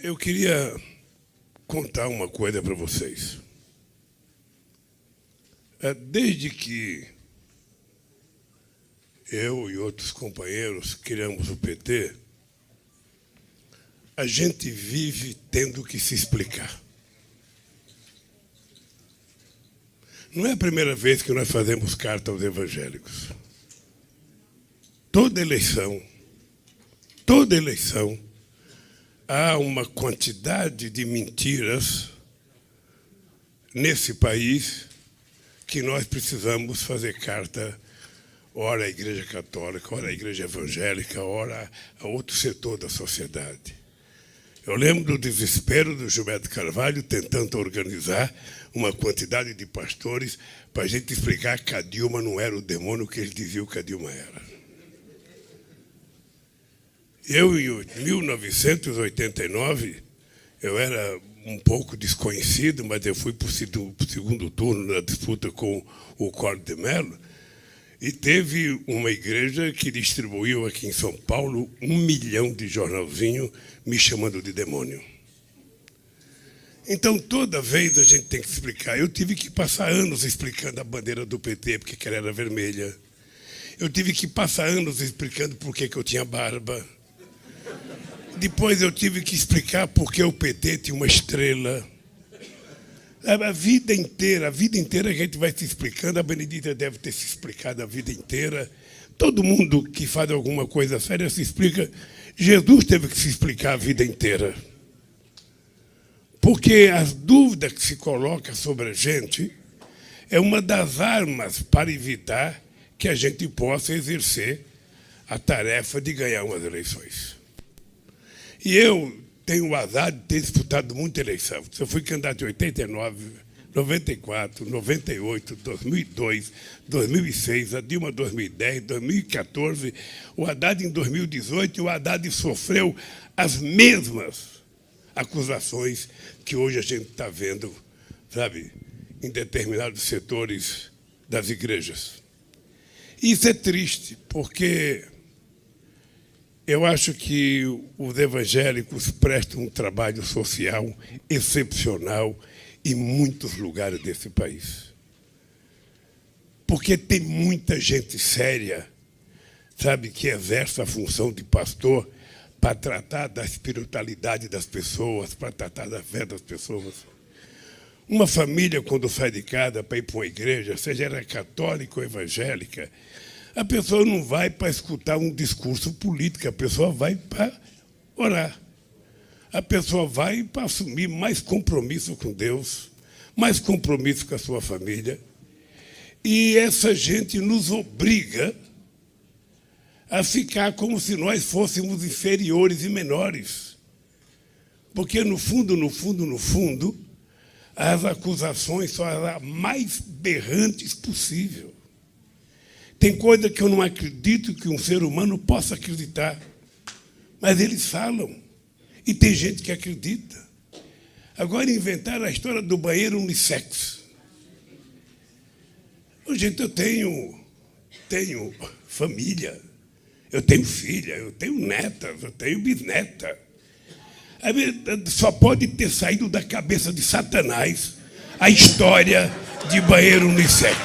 Eu queria contar uma coisa para vocês. Desde que eu e outros companheiros criamos o PT, a gente vive tendo que se explicar. Não é a primeira vez que nós fazemos carta aos evangélicos. Toda eleição, há uma quantidade de mentiras nesse país que nós precisamos fazer carta, ora à Igreja Católica, ora à Igreja Evangélica, ora a outro setor da sociedade. Eu lembro do desespero do Gilberto Carvalho tentando organizar uma quantidade de pastores para a gente explicar que a Dilma não era o demônio que eles diziam que a Dilma era. Eu, em 1989, eu era um pouco desconhecido, mas eu fui para o segundo turno na disputa com o Collor de Mello, e teve uma igreja que distribuiu aqui em São Paulo 1 milhão de jornalzinho me chamando de demônio. Então, toda vez a gente tem que explicar. Eu tive que passar anos explicando a bandeira do PT, porque ela era vermelha. Eu tive que passar anos explicando por que eu tinha barba. Depois eu tive que explicar por que o PT tinha uma estrela. A vida inteira a gente vai se explicando. A Benedita deve ter se explicado a vida inteira. Todo mundo que faz alguma coisa séria se explica. Jesus teve que se explicar a vida inteira. Porque as dúvidas que se colocam sobre a gente é uma das armas para evitar que a gente possa exercer a tarefa de ganhar umas eleições. E eu tenho o azar de ter disputado muita eleição. Eu fui candidato em 89, 94, 98, 2002, 2006, a Dilma em 2010, 2014, o Haddad em 2018, e o Haddad sofreu as mesmas acusações que hoje a gente está vendo, sabe, em determinados setores das igrejas. E isso é triste, porque eu acho que os evangélicos prestam um trabalho social excepcional em muitos lugares desse país. Porque tem muita gente séria, sabe, que exerce a função de pastor para tratar da espiritualidade das pessoas, para tratar da fé das pessoas. Uma família, quando sai de casa para ir para uma igreja, seja ela católica ou evangélica, a pessoa não vai para escutar um discurso político, a pessoa vai para orar. A pessoa vai para assumir mais compromisso com Deus, mais compromisso com a sua família. E essa gente nos obriga a ficar como se nós fôssemos inferiores e menores. Porque, no fundo, as acusações são as mais berrantes possível. Tem coisa que eu não acredito que um ser humano possa acreditar, mas eles falam, e tem gente que acredita. Agora inventaram a história do banheiro unissex. Gente, eu tenho família, eu tenho filha, eu tenho netas, eu tenho bisneta. Só pode ter saído da cabeça de Satanás a história de banheiro unissex.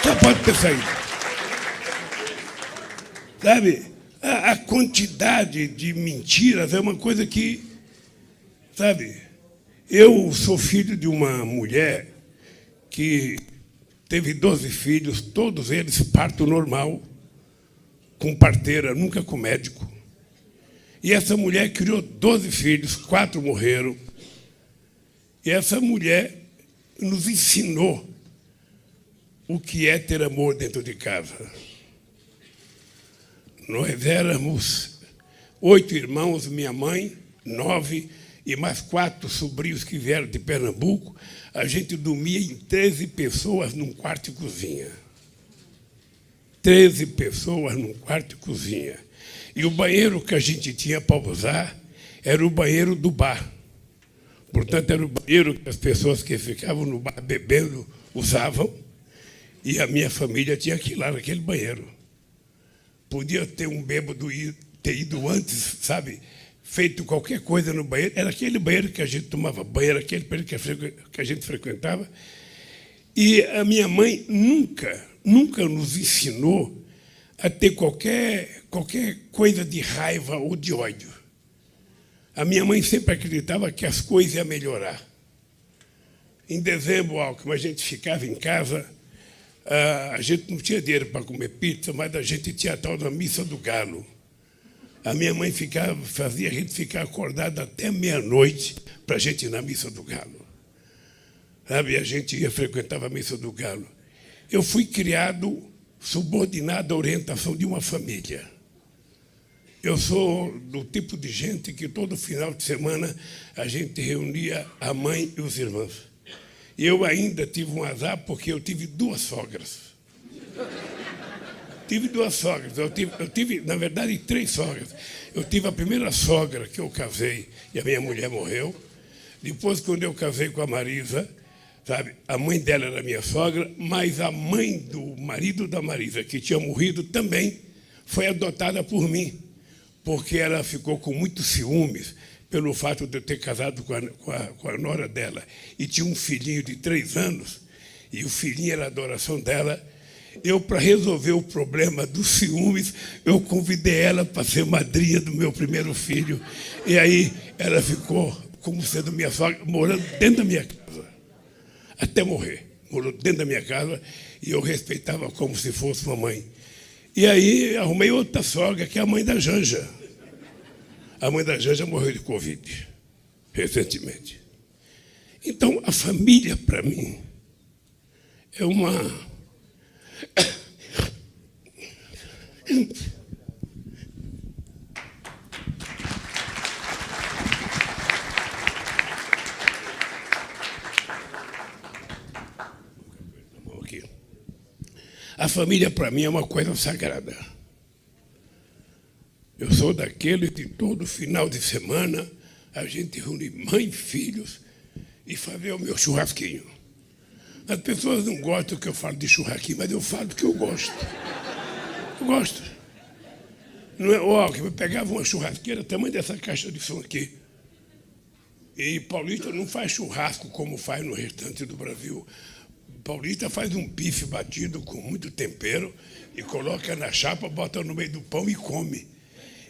Só pode ter saído. Sabe, a quantidade de mentiras é uma coisa que, sabe, eu sou filho de uma mulher que teve 12 filhos, todos eles parto normal, com parteira, nunca com médico. E essa mulher criou 12 filhos, 4 morreram. E essa mulher nos ensinou o que é ter amor dentro de casa. Nós éramos 8 irmãos, minha mãe, 9, e mais 4 sobrinhos que vieram de Pernambuco. A gente dormia em 13 pessoas num quarto e cozinha. 13 pessoas num quarto e cozinha. E o banheiro que a gente tinha para usar era o banheiro do bar. Portanto, era o banheiro que as pessoas que ficavam no bar bebendo usavam. E a minha família tinha que ir lá naquele banheiro. Podia ter um bêbado ter ido antes, sabe, feito qualquer coisa no banheiro. Era aquele banheiro que a gente tomava banho, era aquele banheiro que a gente frequentava. E a minha mãe nunca nos ensinou a ter qualquer coisa de raiva ou de ódio. A minha mãe sempre acreditava que as coisas iam melhorar. Em dezembro, Alckmin, a gente ficava em casa, a gente não tinha dinheiro para comer pizza, mas a gente tinha a tal da missa do galo. A minha mãe fazia a gente ficar acordado até meia-noite para a gente ir na missa do galo. Sabe? A gente frequentava a missa do galo. Eu fui criado subordinado à orientação de uma família. Eu sou do tipo de gente que todo final de semana a gente reunia a mãe e os irmãos. E eu ainda tive um azar porque eu tive duas sogras. Tive duas sogras. Eu tive, na verdade, três sogras. Eu tive a primeira sogra que eu casei e a minha mulher morreu. Depois, quando eu casei com a Marisa, sabe, a mãe dela era minha sogra, mas a mãe do marido da Marisa, que tinha morrido, também foi adotada por mim, porque ela ficou com muitos ciúmes pelo fato de eu ter casado com a nora dela. E tinha um filhinho de 3 anos, e o filhinho era a adoração dela. Eu, para resolver o problema dos ciúmes, eu convidei ela para ser madrinha do meu primeiro filho. E aí ela ficou como sendo minha sogra, morando dentro da minha casa, até morrer. Morou dentro da minha casa e eu respeitava como se fosse uma mãe. E aí arrumei outra sogra, que é a mãe da Janja. A mãe da Janja morreu de Covid, recentemente. Então, a família, para mim, é uma... A família, para mim, é uma coisa sagrada. Eu sou daquele que todo final de semana a gente reúne mãe e filhos e fazer o meu churrasquinho. As pessoas não gostam que eu falo de churrasquinho, mas eu falo que eu gosto. Eu gosto. Não é, ó, que eu pegava uma churrasqueira, tamanho dessa caixa de som aqui. E paulista não faz churrasco como faz no restante do Brasil. Paulista faz um bife batido com muito tempero e coloca na chapa, bota no meio do pão e come.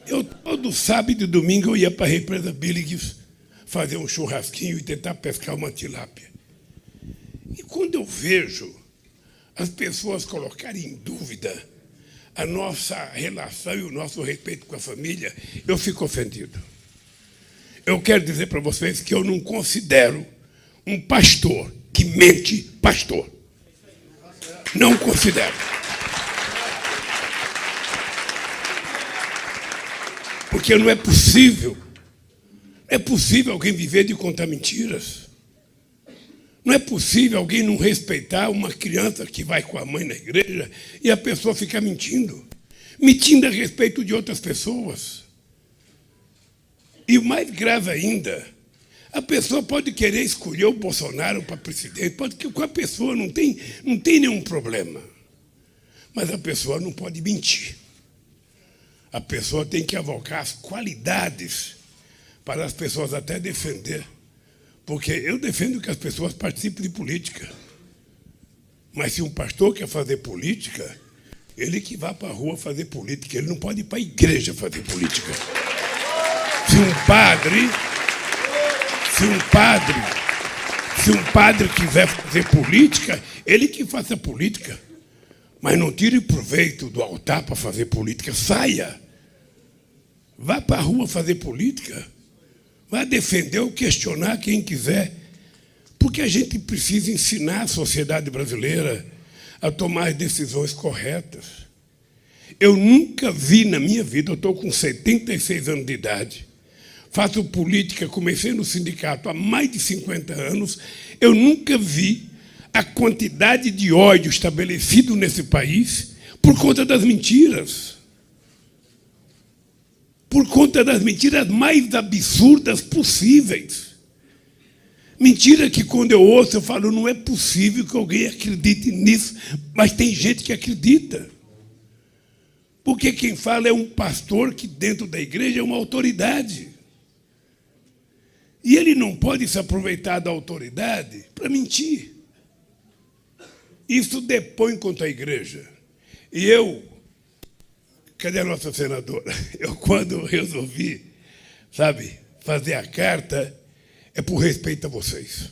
Eu, todo sábado e domingo, eu ia para a represa Billings fazer um churrasquinho e tentar pescar uma tilápia. E quando eu vejo as pessoas colocarem em dúvida a nossa relação e o nosso respeito com a família, eu fico ofendido. Eu quero dizer para vocês que eu não considero um pastor que mente pastor. Não considero. Porque não é possível. É possível alguém viver de contar mentiras. Não é possível alguém não respeitar uma criança que vai com a mãe na igreja e a pessoa ficar mentindo. Mentindo a respeito de outras pessoas. E o mais grave ainda, a pessoa pode querer escolher o Bolsonaro para presidente, pode que com a pessoa não tem nenhum problema. Mas a pessoa não pode mentir. A pessoa tem que avocar as qualidades para as pessoas até defender. Porque eu defendo que as pessoas participem de política. Mas se um pastor quer fazer política, ele que vá para a rua fazer política, ele não pode ir para a igreja fazer política. Se um padre quiser fazer política, ele que faça política. Mas não tire proveito do altar para fazer política. Saia. Vá para a rua fazer política. Vá defender ou questionar quem quiser. Porque a gente precisa ensinar a sociedade brasileira a tomar as decisões corretas. Eu nunca vi na minha vida, eu estou com 76 anos de idade, faço política, comecei no sindicato há mais de 50 anos, eu nunca vi a quantidade de ódio estabelecido nesse país por conta das mentiras. Por conta das mentiras mais absurdas possíveis. Mentira que quando eu ouço, eu falo, não é possível que alguém acredite nisso, mas tem gente que acredita. Porque quem fala é um pastor que dentro da igreja é uma autoridade. E ele não pode se aproveitar da autoridade para mentir. Isso depõe contra a igreja. E eu, cadê a nossa senadora? Eu, quando resolvi, fazer a carta, é por respeito a vocês.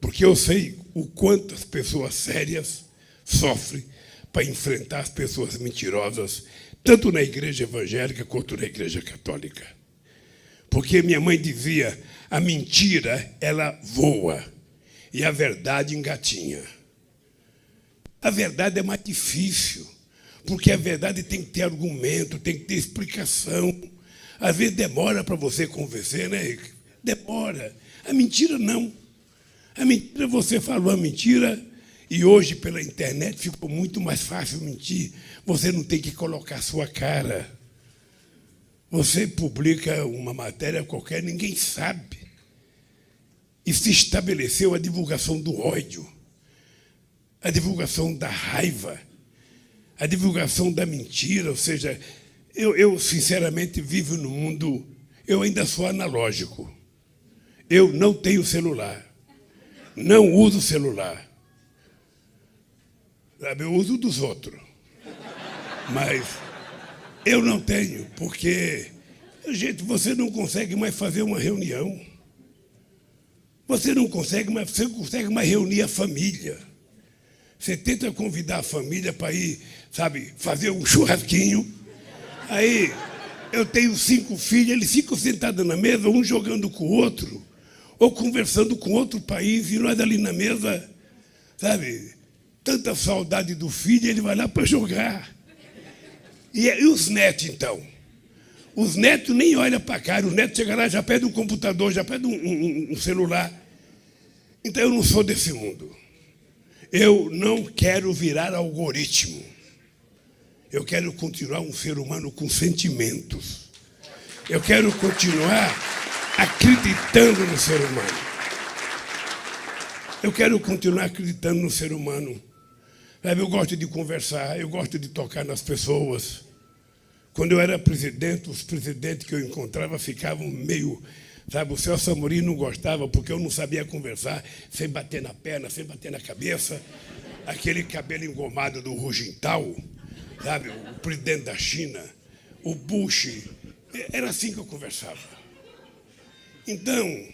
Porque eu sei o quanto as pessoas sérias sofrem para enfrentar as pessoas mentirosas, tanto na igreja evangélica quanto na igreja católica. Porque minha mãe dizia, a mentira, ela voa, e a verdade engatinha. A verdade é mais difícil, porque a verdade tem que ter argumento, tem que ter explicação. Às vezes demora para você convencer, né? Demora. A mentira não. A mentira, você falou a mentira, e hoje pela internet ficou muito mais fácil mentir. Você não tem que colocar a sua cara. Você publica uma matéria qualquer, ninguém sabe. E se estabeleceu a divulgação do ódio, a divulgação da raiva, a divulgação da mentira. Ou seja, eu sinceramente vivo no mundo, eu ainda sou analógico. Eu não tenho celular, não uso celular. Eu uso dos outros, mas eu não tenho, porque, gente, você não consegue mais fazer uma reunião. Você não consegue mais, você consegue mais reunir a família. Você tenta convidar a família para ir, fazer um churrasquinho. Aí, eu tenho 5 filhos, eles ficam sentados na mesa, um jogando com o outro, ou conversando com outro país, e nós ali na mesa, tanta saudade do filho, ele vai lá para jogar. E os netos, então? Os netos nem olham para a cara, os netos chegam lá, já pedem um computador, já pedem um celular. Então, eu não sou desse mundo. Eu não quero virar algoritmo. Eu quero continuar um ser humano com sentimentos. Eu quero continuar acreditando no ser humano. Eu quero continuar acreditando no ser humano. Eu gosto de conversar, eu gosto de tocar nas pessoas. Quando eu era presidente, os presidentes que eu encontrava ficavam meio... o Celso Amorim não gostava porque eu não sabia conversar, sem bater na perna, sem bater na cabeça. Aquele cabelo engomado do Hu Jintao, o presidente da China, o Bush. Era assim que eu conversava. Então,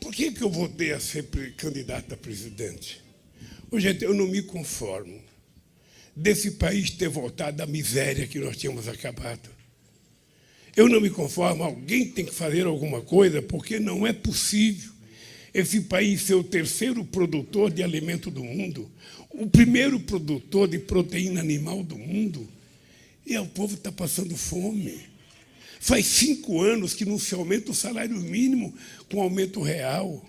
por que eu voltei a ser candidato a presidente? Gente, eu não me conformo desse país ter voltado à miséria que nós tínhamos acabado. Eu não me conformo, alguém tem que fazer alguma coisa, porque não é possível esse país ser o 3º produtor de alimento do mundo, o 1º produtor de proteína animal do mundo, e o povo está passando fome. Faz 5 anos que não se aumenta o salário mínimo com aumento real.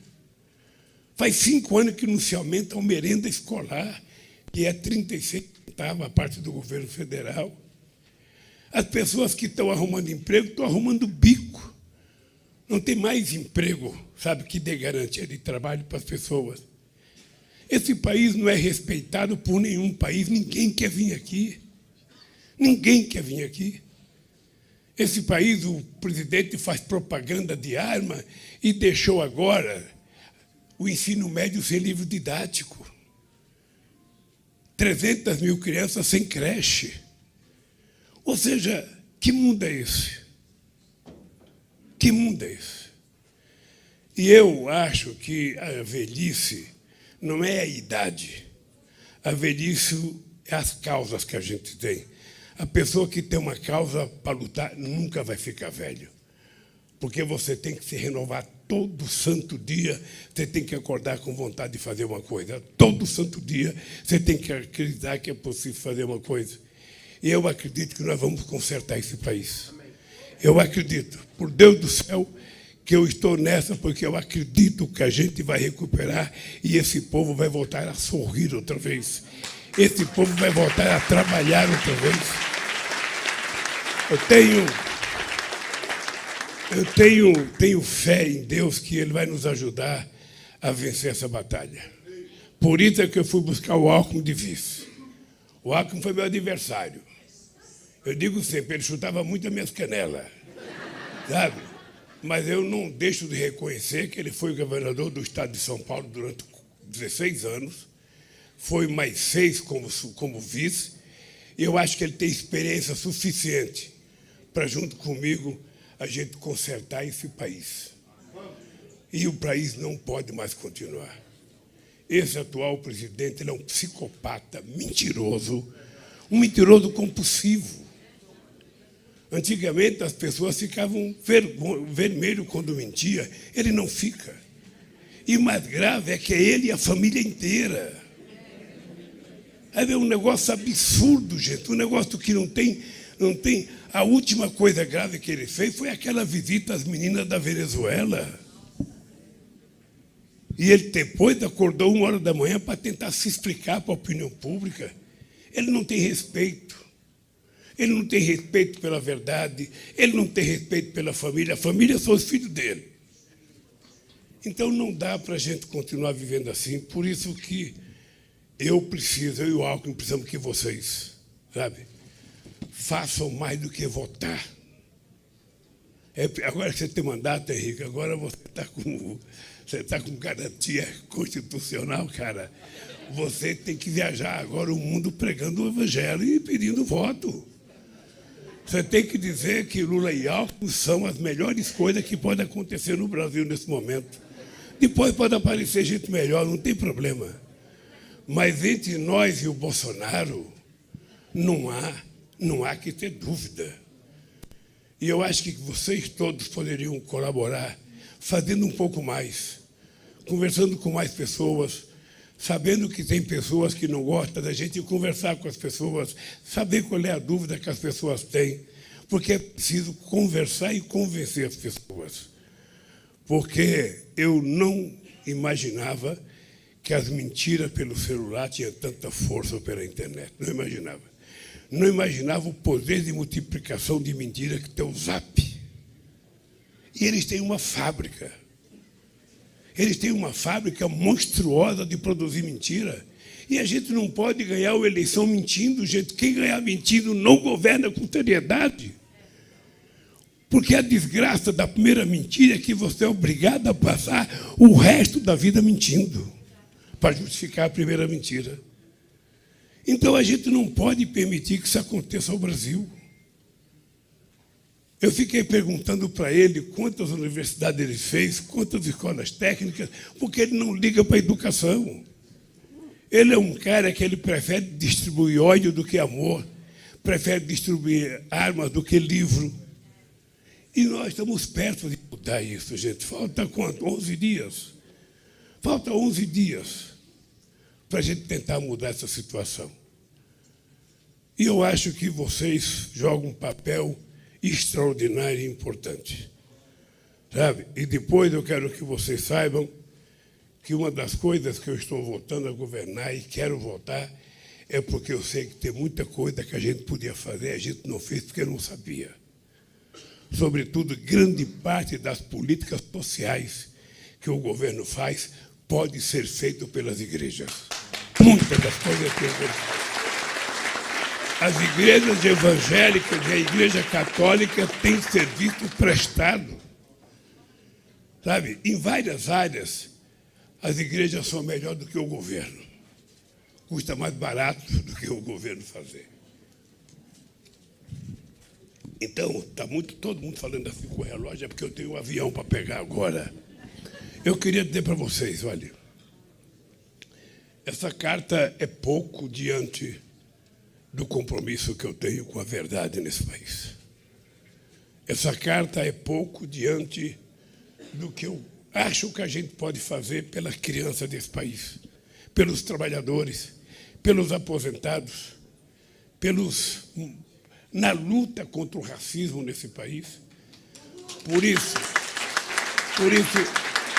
Faz 5 anos que não se aumenta a merenda escolar, que é 36 centavos a parte do governo federal. As pessoas que estão arrumando emprego estão arrumando bico. Não tem mais emprego, que dê garantia de trabalho para as pessoas. Esse país não é respeitado por nenhum país, ninguém quer vir aqui. Ninguém quer vir aqui. Esse país, o presidente faz propaganda de arma e deixou agora o ensino médio sem livro didático. 300 mil crianças sem creche. Ou seja, que mundo é esse? Que mundo é esse? E eu acho que a velhice não é a idade. A velhice é as causas que a gente tem. A pessoa que tem uma causa para lutar nunca vai ficar velho. Porque você tem que se renovar todo santo dia, você tem que acordar com vontade de fazer uma coisa. Todo santo dia você tem que acreditar que é possível fazer uma coisa. E eu acredito que nós vamos consertar esse país. Eu acredito, por Deus do céu, que eu estou nessa, porque eu acredito que a gente vai recuperar e esse povo vai voltar a sorrir outra vez. Esse povo vai voltar a trabalhar outra vez. Eu tenho fé em Deus que Ele vai nos ajudar a vencer essa batalha. Por isso é que eu fui buscar o Alckmin de vice. O Alckmin foi meu adversário. Eu digo sempre, ele chutava muito as minhas canelas, mas eu não deixo de reconhecer que ele foi governador do estado de São Paulo durante 16 anos, foi mais 6 como vice, e eu acho que ele tem experiência suficiente para, junto comigo, a gente consertar esse país. E o país não pode mais continuar. Esse atual presidente, ele é um psicopata, mentiroso, um mentiroso compulsivo. Antigamente, as pessoas ficavam vermelho quando mentia. Ele não fica. E o mais grave é que é ele e a família inteira. É um negócio absurdo, gente. Um negócio que não tem... A última coisa grave que ele fez foi aquela visita às meninas da Venezuela. E ele depois acordou 1h da manhã para tentar se explicar para a opinião pública. Ele não tem respeito. Ele não tem respeito pela verdade. Ele não tem respeito pela família. A família são os filhos dele. Então não dá para a gente continuar vivendo assim. Por isso que eu e o Alckmin precisamos que vocês, sabe, façam mais do que votar. Agora que você tem mandato, Henrique, agora você está com garantia constitucional, cara. Você tem que viajar agora o mundo pregando o evangelho e pedindo voto. Você tem que dizer que Lula e Alckmin são as melhores coisas que podem acontecer no Brasil nesse momento. Depois pode aparecer gente melhor, não tem problema. Mas entre nós e o Bolsonaro, não há que ter dúvida. E eu acho que vocês todos poderiam colaborar, fazendo um pouco mais, conversando com mais pessoas, sabendo que tem pessoas que não gostam da gente, conversar com as pessoas, saber qual é a dúvida que as pessoas têm, porque é preciso conversar e convencer as pessoas. Porque eu não imaginava que as mentiras pelo celular tinham tanta força pela internet. Não imaginava. Não imaginava o poder de multiplicação de mentiras que tem o Zap. E eles têm uma fábrica. Eles têm uma fábrica monstruosa de produzir mentira. E a gente não pode ganhar uma eleição mentindo, gente. Quem ganhar mentindo não governa com seriedade. Porque a desgraça da primeira mentira é que você é obrigado a passar o resto da vida mentindo para justificar a primeira mentira. Então, a gente não pode permitir que isso aconteça ao Brasil. Eu fiquei perguntando para ele quantas universidades ele fez, quantas escolas técnicas, porque ele não liga para a educação. Ele é um cara que ele prefere distribuir ódio do que amor, prefere distribuir armas do que livro. E nós estamos perto de mudar isso, gente. Falta quanto? 11 dias. Falta 11 dias para a gente tentar mudar essa situação. E eu acho que vocês jogam um papel extraordinário e importante. Sabe? E depois eu quero que vocês saibam que uma das coisas que eu estou voltando a governar e quero voltar é porque eu sei que tem muita coisa que a gente podia fazer, a gente não fez porque não sabia. Sobretudo, grande parte das políticas sociais que o governo faz pode ser feito pelas igrejas. Muitas das coisas que o governo faz. As igrejas evangélicas e a igreja católica têm serviço prestado. Sabe, em várias áreas, as igrejas são melhores do que o governo. Custa mais barato do que o governo fazer. Então, está todo mundo falando assim com o relógio, é porque eu tenho um avião para pegar agora. Eu queria dizer para vocês, olha, essa carta é pouco diante do compromisso que eu tenho com a verdade nesse país. Essa carta é pouco diante do que eu acho que a gente pode fazer pela criança desse país, pelos trabalhadores, pelos aposentados, na luta contra o racismo nesse país. Por isso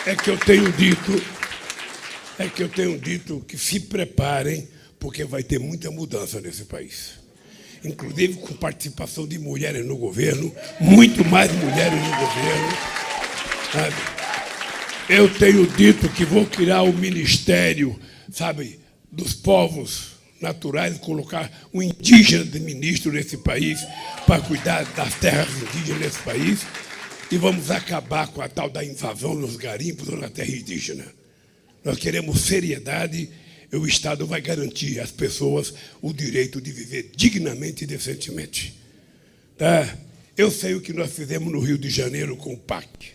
é que eu tenho dito que se preparem, porque vai ter muita mudança nesse país. Inclusive com participação de mulheres no governo, muito mais mulheres no governo. Sabe? Eu tenho dito que vou criar o Ministério, sabe, dos povos naturais, colocar um indígena de ministro nesse país para cuidar das terras indígenas nesse país. e vamos acabar com a tal da invasão nos garimpos ou na terra indígena. Nós queremos seriedade e o Estado vai garantir às pessoas o direito de viver dignamente e decentemente. Tá? Eu sei o que nós fizemos no Rio de Janeiro com o PAC.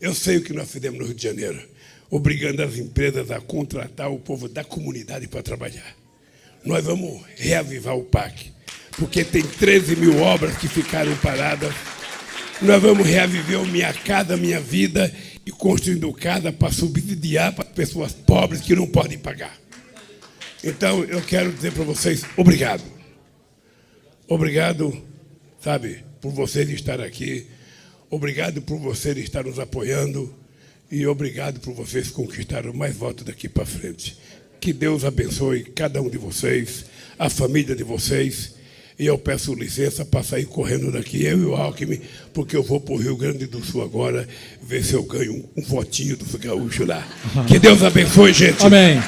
Eu sei o que nós fizemos no Rio de Janeiro, obrigando as empresas a contratar o povo da comunidade para trabalhar. Nós vamos reavivar o PAC, porque tem 13 mil obras que ficaram paradas. Nós vamos reaviver o Minha Casa Minha Vida e construindo casa para subsidiar para pessoas pobres que não podem pagar. Então, eu quero dizer para vocês, obrigado. Obrigado, sabe, por vocês estarem aqui. Obrigado por vocês estarem nos apoiando. E obrigado por vocês conquistarem mais votos daqui para frente. Que Deus abençoe cada um de vocês, a família de vocês. E eu peço licença para sair correndo daqui, eu e o Alckmin, porque eu vou para o Rio Grande do Sul agora, ver se eu ganho um votinho dos gaúchos lá. Que Deus abençoe, gente. Amém.